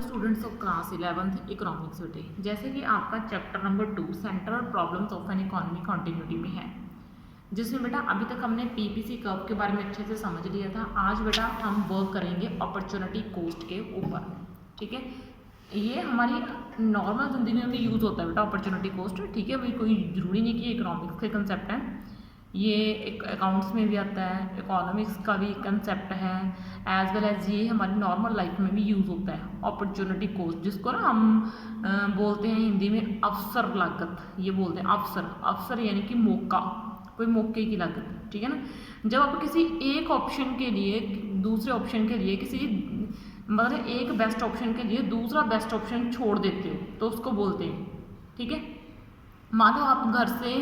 Students of class 11th economics बेटे, जैसे कि आपका chapter number 2 central problems of an economy continuity में है, जिसमें बेटा अभी तक हमने पीपीसी कर्व के बारे में अच्छे से समझ लिया था। आज बेटा हम वर्क करेंगे अपॉर्चुनिटी कॉस्ट के ऊपर। ठीक है, ये हमारी नॉर्मल जिंदगी में भी यूज़ होता है बेटा अपॉर्चुनिटी कॉस्ट। ठीक है भाई, कोई ज़रूरी नहीं कि इकोनॉमिक्स के कंसेप्ट हैं, ये एक अकाउंट्स में भी आता है, इकोनॉमिक्स का भी कंसेप्ट है, एज वेल एज ये हमारी नॉर्मल लाइफ में भी यूज़ होता है अपॉर्चुनिटी कॉस्ट, जिसको ना हम बोलते हैं हिंदी में अवसर लागत। ये बोलते हैं अवसर, अवसर यानी कि मौका, कोई मौके की लागत। ठीक है ना, जब आप किसी एक ऑप्शन के लिए दूसरे ऑप्शन के लिए किसी मतलब एक बेस्ट ऑप्शन के लिए दूसरा बेस्ट ऑप्शन छोड़ देते हो तो उसको बोलते हैं। ठीक है, मान लो आप घर से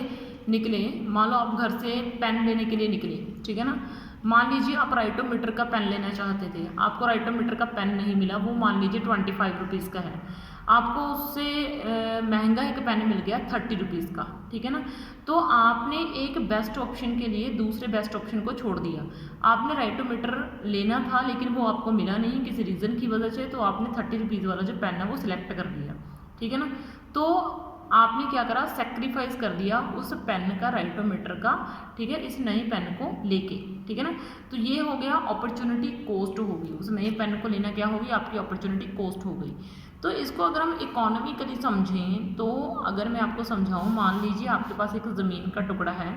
निकले, मान लो आप घर से पेन लेने के लिए निकले। ठीक है ना, मान लीजिए आप राइटोमीटर का पेन लेना चाहते थे, आपको राइटोमीटर का पेन नहीं मिला, वो मान लीजिए 25 रुपीज़ का है, आपको उससे महंगा एक पेन मिल गया 30 रुपीज़ का। ठीक है ना, तो आपने एक बेस्ट ऑप्शन के लिए दूसरे बेस्ट ऑप्शन को छोड़ दिया। आपने राइटोमीटर लेना था लेकिन वो आपको मिला नहीं किसी रीज़न की वजह से, तो आपने 30 रुपीज़ वाला जो पेन है वो सिलेक्ट कर लिया। ठीक है ना, तो आपने क्या करा, सेक्रीफाइस कर दिया उस पेन का, राइटोमीटर का। ठीक है, इस नए पेन को लेके। ठीक है ना, तो ये हो गया अपॉर्चुनिटी कॉस्ट होगी, उस नए पेन को लेना क्या होगी, आपकी अपॉर्चुनिटी कॉस्ट हो गई। तो इसको अगर हम इकोनॉमिकली समझें तो अगर मैं आपको समझाऊं, मान लीजिए आपके पास एक ज़मीन का टुकड़ा है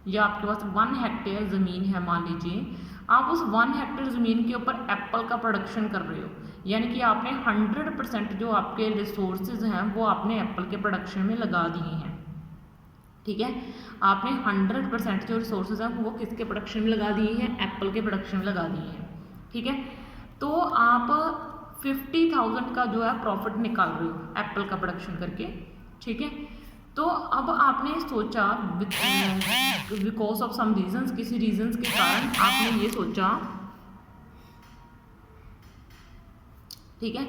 या आपके पास 1 हेक्टेयर ज़मीन है। मान लीजिए आप उस 1 हेक्टेयर ज़मीन के ऊपर एप्पल का प्रोडक्शन कर रहे हो, यानी कि आपने 100% जो आपके रिसोर्सेज हैं वो आपने एप्पल के प्रोडक्शन में लगा दिए हैं। ठीक है, आपने 100% जो रिसोर्सेज हैं वो किसके प्रोडक्शन में लगा दिए हैं, एप्पल के प्रोडक्शन में लगा दिए हैं। ठीक है, तो आप 50,000 का जो है प्रॉफिट निकाल रहे हो एप्पल का प्रोडक्शन करके। ठीक है, तो अब आपने सोचा बिकॉज ऑफ सम रीजंस, किसी रीजंस के कारण आपने ये सोचा। ठीक है,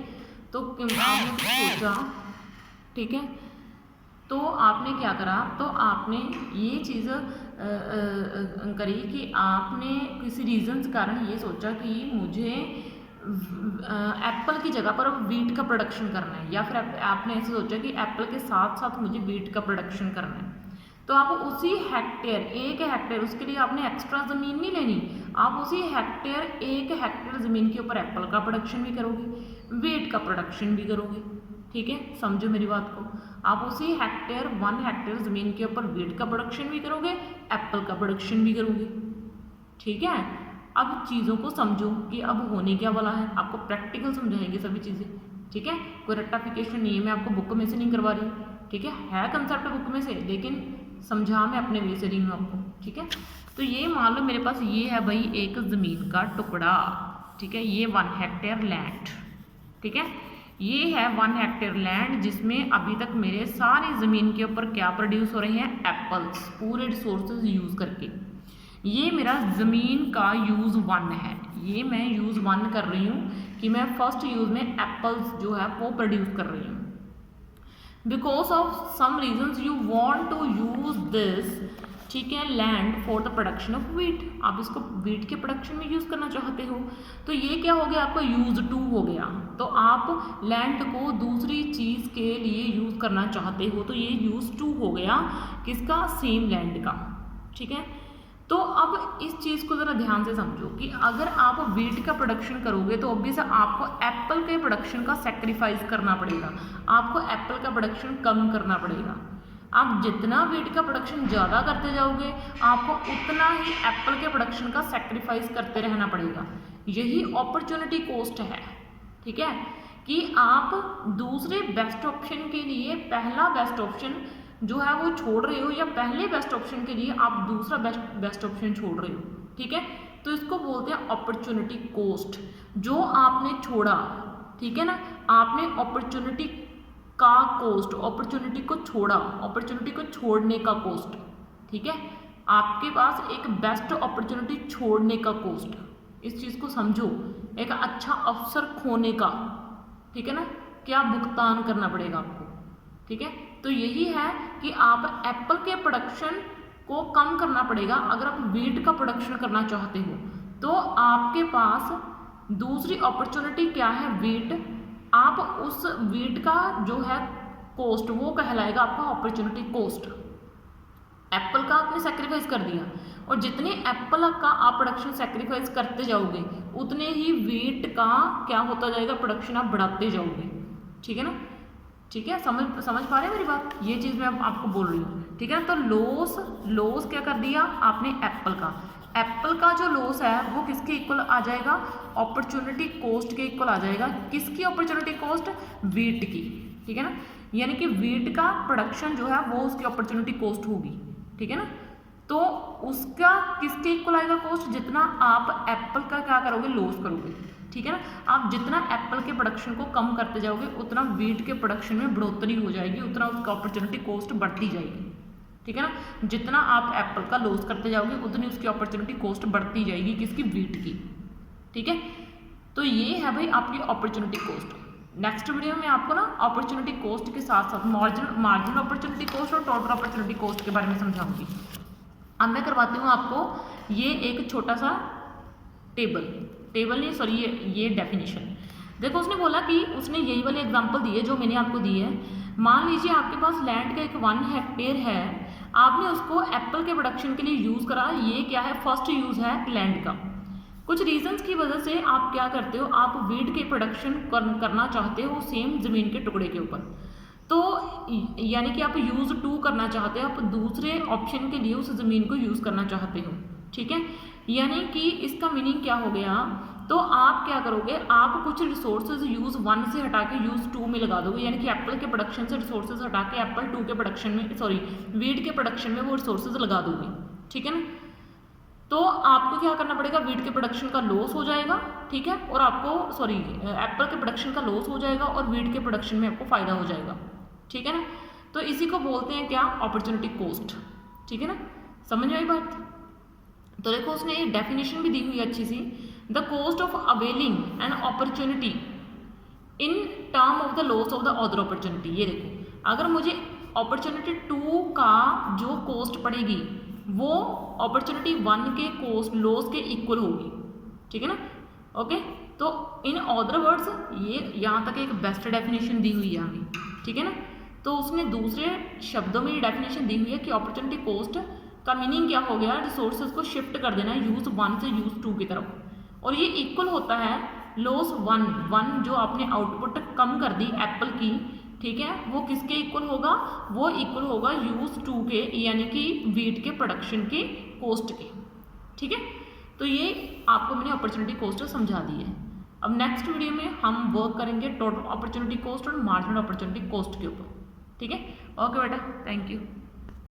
तो आपने कुछ सोचा। ठीक है, तो आपने क्या करा, तो आपने ये चीज़ करी कि आपने किसी रीज़न के कारण ये सोचा कि मुझे एप्पल की जगह पर अब वीट का प्रोडक्शन करना है, या फिर आपने ऐसे सोचा कि एप्पल के साथ साथ मुझे वीट का प्रोडक्शन करना है। तो आप उसी हेक्टेयर, 1 हेक्टेयर, उसके लिए आपने एक्स्ट्रा ज़मीन नहीं लेनी, आप उसी हेक्टेयर 1 हेक्टेयर ज़मीन के ऊपर एप्पल का प्रोडक्शन भी करोगे, वीट का प्रोडक्शन भी करोगे। ठीक है, समझो मेरी बात को, आप उसी हेक्टेयर 1 हेक्टेयर ज़मीन के ऊपर वीट का प्रोडक्शन भी करोगे, एप्पल का प्रोडक्शन भी करोगे। ठीक है, अब चीज़ों को समझो कि अब होने क्या वाला है, आपको प्रैक्टिकल समझाएंगे सभी चीज़ें। ठीक है, कोई रट्टाफिकेशन नहीं है, मैं आपको बुक में से नहीं करवा रही। ठीक है कंसेप्ट बुक में से, लेकिन समझा मैं अपने वे से रही हूँ आपको। ठीक है, तो ये मान लो मेरे पास ये है भाई एक ज़मीन का टुकड़ा। ठीक है, ये 1 हेक्टेयर लैंड। ठीक है, ये है 1 हेक्टेयर लैंड जिसमें अभी तक मेरे सारी ज़मीन के ऊपर क्या प्रोड्यूस हो रहे हैं, एप्पल्स, पूरे रिसोर्सेज यूज़ करके। ये मेरा ज़मीन का यूज़ 1 है, ये मैं यूज़ 1 कर रही हूँ कि मैं फर्स्ट यूज़ में एप्पल्स जो है वो प्रोड्यूस कर रही हूँ। Because of some reasons you want to use this, ठीक है, land for the production of wheat, आप इसको वीट के प्रोडक्शन में यूज़ करना चाहते हो। तो ये क्या हो गया, आपका यूज टू हो गया। तो आप लैंड को दूसरी चीज़ के लिए यूज़ करना चाहते हो, तो ये यूज टू हो गया किसका, सेम लैंड का। ठीक है, तो अब इस चीज़ को ज़रा ध्यान से समझो कि अगर आप वीट का प्रोडक्शन करोगे तो ऑब्वियस आपको एप्पल के प्रोडक्शन का सेक्रीफाइस करना पड़ेगा, आपको एप्पल का प्रोडक्शन कम करना पड़ेगा। आप जितना वीट का प्रोडक्शन ज़्यादा करते जाओगे आपको उतना ही एप्पल के प्रोडक्शन का सेक्रीफाइस करते रहना पड़ेगा। यही अपॉर्चुनिटी कॉस्ट है। ठीक है, कि आप दूसरे बेस्ट ऑप्शन के लिए पहला बेस्ट ऑप्शन जो है वो छोड़ रहे हो, या पहले बेस्ट ऑप्शन के लिए आप दूसरा बेस्ट ऑप्शन छोड़ रहे हो। ठीक है, तो इसको बोलते हैं अपॉर्चुनिटी कॉस्ट, जो आपने छोड़ा। ठीक है ना, आपने अपॉर्चुनिटी का कॉस्ट, अपॉर्चुनिटी को छोड़ा, अपॉर्चुनिटी को छोड़ने का कॉस्ट। ठीक है, आपके पास एक बेस्ट अपॉर्चुनिटी छोड़ने का कॉस्ट, इस चीज़ को समझो, एक अच्छा अवसर खोने का। ठीक है ना, क्या भुगतान करना पड़ेगा आपको। ठीक है, तो यही है कि आप एप्पल के प्रोडक्शन को कम करना पड़ेगा। अगर आप वीट का प्रोडक्शन करना चाहते हो तो आपके पास दूसरी अपॉर्चुनिटी क्या है, वीट। आप आप उस वीट का जो है कॉस्ट वो कहलाएगा आपका अपॉर्चुनिटी कॉस्ट। एप्पल का आपने सेक्रीफाइस कर दिया, और जितने एप्पल का आप प्रोडक्शन सेक्रीफाइस करते जाओगे उतने ही वीट का क्या होता जाएगा, प्रोडक्शन आप बढ़ाते जाओगे। ठीक है ना, ठीक है, समझ पा रहे हैं मेरी बात, ये चीज़ मैं आपको बोल रही हूँ। ठीक है ना, तो लॉस क्या कर दिया आपने, एप्पल का जो लॉस है वो किसके इक्वल आ जाएगा, अपॉर्चुनिटी कॉस्ट के इक्वल आ जाएगा। किसकी अपॉर्चुनिटी कॉस्ट, वीट की। ठीक है ना, यानी कि वीट का प्रोडक्शन जो है वो उसकी अपॉर्चुनिटी कॉस्ट होगी। ठीक है ना, तो उसका किसके इक्वल आएगा कॉस्ट, जितना आप एप्पल का क्या करोगे, लॉस करोगे। ठीक है ना, आप जितना एप्पल के प्रोडक्शन को कम करते जाओगे उतना वीट के प्रोडक्शन में बढ़ोतरी हो जाएगी, उतना उसका अपॉर्चुनिटी कॉस्ट बढ़ती जाएगी। ठीक है ना, जितना आप एप्पल का लॉस करते जाओगे उतनी उसकी अपॉर्चुनिटी कॉस्ट बढ़ती जाएगी, किसकी, वीट की। ठीक है, तो ये है भाई आपकी अपॉर्चुनिटी कॉस्ट। नेक्स्ट वीडियो में आपको ना अपॉर्चुनिटी कॉस्ट के साथ साथ मार्जिनल अपॉर्चुनिटी कॉस्ट और टोटल अपॉर्चुनिटी कॉस्ट के बारे में समझाऊंगी। अब मैं करवाती हूँ आपको ये एक छोटा सा टेबल नहीं, सॉरी, ये डेफिनेशन। देखो, उसने बोला कि उसने यही वाले एग्जांपल दिए जो मैंने आपको दिए है। मान लीजिए आपके पास लैंड का एक 1 हेक्टेयर है, आपने उसको एप्पल के प्रोडक्शन के लिए यूज़ करा। ये क्या है, फर्स्ट यूज़ है लैंड का। कुछ रीजंस की वजह से आप क्या करते हो, आप वीट के प्रोडक्शन करना चाहते हो सेम ज़मीन के टुकड़े के ऊपर, तो यानी कि आप यूज़ टू करना चाहते हो, आप दूसरे ऑप्शन के लिए उस ज़मीन को यूज़ करना चाहते हो। ठीक है, यानी कि इसका मीनिंग क्या हो गया, तो आप क्या करोगे, आप कुछ रिसोर्सेज यूज़ 1 से हटा के यूज़ 2 में लगा दोगे, यानी कि एप्पल के प्रोडक्शन से रिसोर्सेज हटा के एप्पल 2 के प्रोडक्शन में, सॉरी, वीट के प्रोडक्शन में वो रिसोर्सेज लगा दोगे। ठीक है ना, तो आपको क्या करना पड़ेगा, वीट के प्रोडक्शन का लॉस हो जाएगा। ठीक है, और आपको, सॉरी, एप्पल के प्रोडक्शन का लॉस हो जाएगा और वीट के प्रोडक्शन में आपको फ़ायदा हो जाएगा। ठीक है ना, तो इसी को बोलते हैं क्या, अपॉर्चुनिटी कॉस्ट। ठीक है ना, समझ में आई बात। तो देखो, उसने ये डेफिनेशन भी दी हुई है अच्छी सी, the cost of availing an opportunity in term of the loss of the other opportunity. ये देखो, अगर मुझे अपॉर्चुनिटी 2 का जो कॉस्ट पड़ेगी वो अपॉर्चुनिटी 1 के कॉस्ट लॉस के इक्वल होगी। ठीक है ना, ओके। तो इन अदर वर्ड्स, ये यहाँ तक एक बेस्ट डेफिनेशन दी हुई है हमें। ठीक है ना, तो उसने दूसरे शब्दों में ये डेफिनेशन दी हुई है कि अपॉर्चुनिटी कॉस्ट का मीनिंग क्या हो गया, रिसोर्सेज को शिफ्ट कर देना है यूज 1 से यूज 2 की तरफ, और ये इक्वल होता है लॉस 1 जो आपने आउटपुट कम कर दी एप्पल की। ठीक है, वो किसके इक्वल होगा, वो इक्वल होगा यूज 2 के, यानी कि वीट के प्रोडक्शन के कॉस्ट के। ठीक है, तो ये आपको मैंने अपॉर्चुनिटी कॉस्ट समझा दी है। अब नेक्स्ट वीडियो में हम वर्क करेंगे टोटल अपॉर्चुनिटी कॉस्ट और मार्जिनल अपॉर्चुनिटी कॉस्ट के ऊपर। ठीक है, ओके बेटा, थैंक यू।